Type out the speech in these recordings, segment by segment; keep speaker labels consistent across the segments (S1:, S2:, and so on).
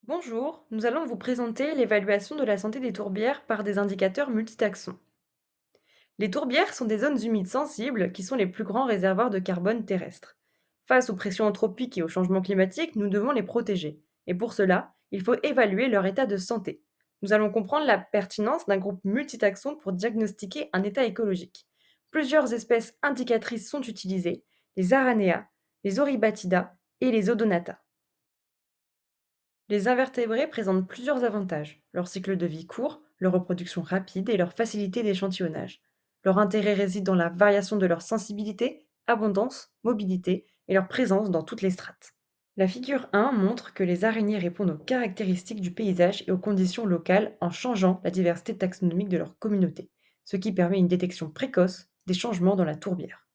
S1: Bonjour, nous allons vous présenter l'évaluation de la santé des tourbières par des indicateurs multitaxons. Les tourbières sont des zones humides sensibles qui sont les plus grands réservoirs de carbone terrestre. Face aux pressions anthropiques et au changement climatique, nous devons les protéger. Et pour cela, il faut évaluer leur état de santé. Nous allons comprendre la pertinence d'un groupe multitaxon pour diagnostiquer un état écologique. Plusieurs espèces indicatrices sont utilisées, les Aranea, les Oribatida et les Odonata. Les invertébrés présentent plusieurs avantages: leur cycle de vie court, leur reproduction rapide et leur facilité d'échantillonnage. Leur intérêt réside dans la variation de leur sensibilité, abondance, mobilité et leur présence dans toutes les strates. La figure 1 montre que les araignées répondent aux caractéristiques du paysage et aux conditions locales en changeant la diversité taxonomique de leur communauté, ce qui permet une détection précoce des changements dans la tourbière.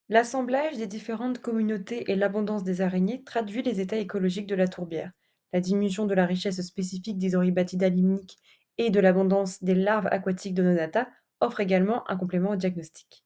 S1: L'assemblage des différentes communautés et l'abondance des araignées traduit les états écologiques de la tourbière. La diminution de la richesse spécifique des Oribatida limniques et de l'abondance des larves aquatiques de Nodata offre également un complément au diagnostic.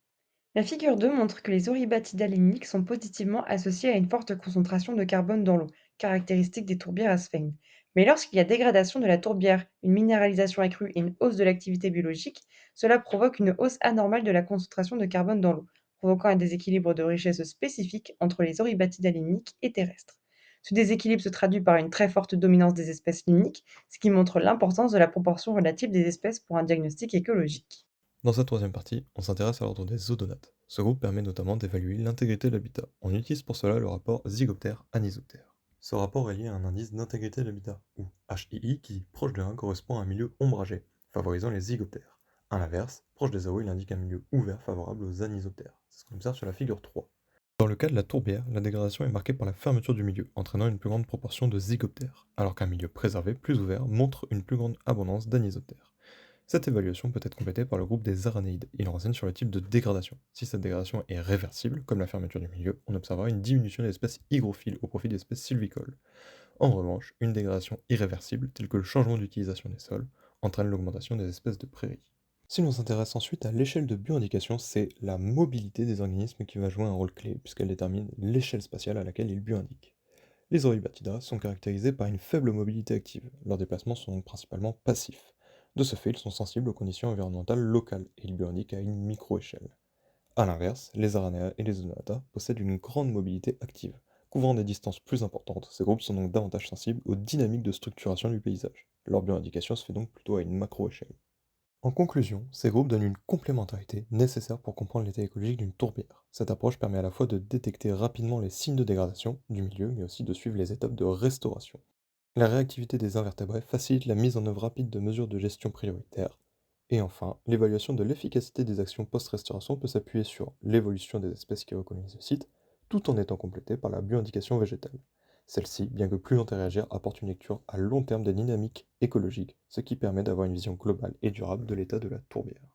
S1: La figure 2 montre que les Oribatida limniques sont positivement associés à une forte concentration de carbone dans l'eau, caractéristique des tourbières à sphènes. Mais lorsqu'il y a dégradation de la tourbière, une minéralisation accrue et une hausse de l'activité biologique, cela provoque une hausse anormale de la concentration de carbone dans l'eau, provoquant un déséquilibre de richesse spécifique entre les Oribatida limniques et terrestres. Ce déséquilibre se traduit par une très forte dominance des espèces limniques, ce qui montre l'importance de la proportion relative des espèces pour un diagnostic écologique.
S2: Dans cette troisième partie, on s'intéresse à l'ordre des zoodonates. Ce groupe permet notamment d'évaluer l'intégrité de l'habitat. On utilise pour cela le rapport Zygoptère-Anisoptère. Ce rapport est lié à un indice d'intégrité de l'habitat, ou HII, qui, proche de 1, correspond à un milieu ombragé, favorisant les zygoptères. A l'inverse, proche de 0, il indique un milieu ouvert favorable aux anisoptères. C'est ce qu'on observe sur la figure 3. Dans le cas de la tourbière, la dégradation est marquée par la fermeture du milieu, entraînant une plus grande proportion de zygoptères, alors qu'un milieu préservé, plus ouvert, montre une plus grande abondance d'anisoptères. Cette évaluation peut être complétée par le groupe des aranéides. Il renseigne sur le type de dégradation. Si cette dégradation est réversible, comme la fermeture du milieu, on observera une diminution des espèces hygrophiles au profit des espèces sylvicoles. En revanche, une dégradation irréversible, telle que le changement d'utilisation des sols, entraîne l'augmentation des espèces de prairies. Si l'on s'intéresse ensuite à l'échelle de bioindication, c'est la mobilité des organismes qui va jouer un rôle clé, puisqu'elle détermine l'échelle spatiale à laquelle ils bioindiquent. Les Oribatidas sont caractérisés par une faible mobilité active. Leurs déplacements sont donc principalement passifs. De ce fait, ils sont sensibles aux conditions environnementales locales et ils bioindiquent à une micro-échelle. A l'inverse, les Aranea et les Zonata possèdent une grande mobilité active. Couvrant des distances plus importantes, ces groupes sont donc davantage sensibles aux dynamiques de structuration du paysage. Leur bioindication se fait donc plutôt à une macro-échelle. En conclusion, ces groupes donnent une complémentarité nécessaire pour comprendre l'état écologique d'une tourbière. Cette approche permet à la fois de détecter rapidement les signes de dégradation du milieu, mais aussi de suivre les étapes de restauration. La réactivité des invertébrés facilite la mise en œuvre rapide de mesures de gestion prioritaires. Et enfin, l'évaluation de l'efficacité des actions post-restauration peut s'appuyer sur l'évolution des espèces qui recolonisent le site, tout en étant complétée par la bioindication végétale. Celle-ci, bien que plus lente à réagir, apporte une lecture à long terme des dynamiques écologiques, ce qui permet d'avoir une vision globale et durable de l'état de la tourbière.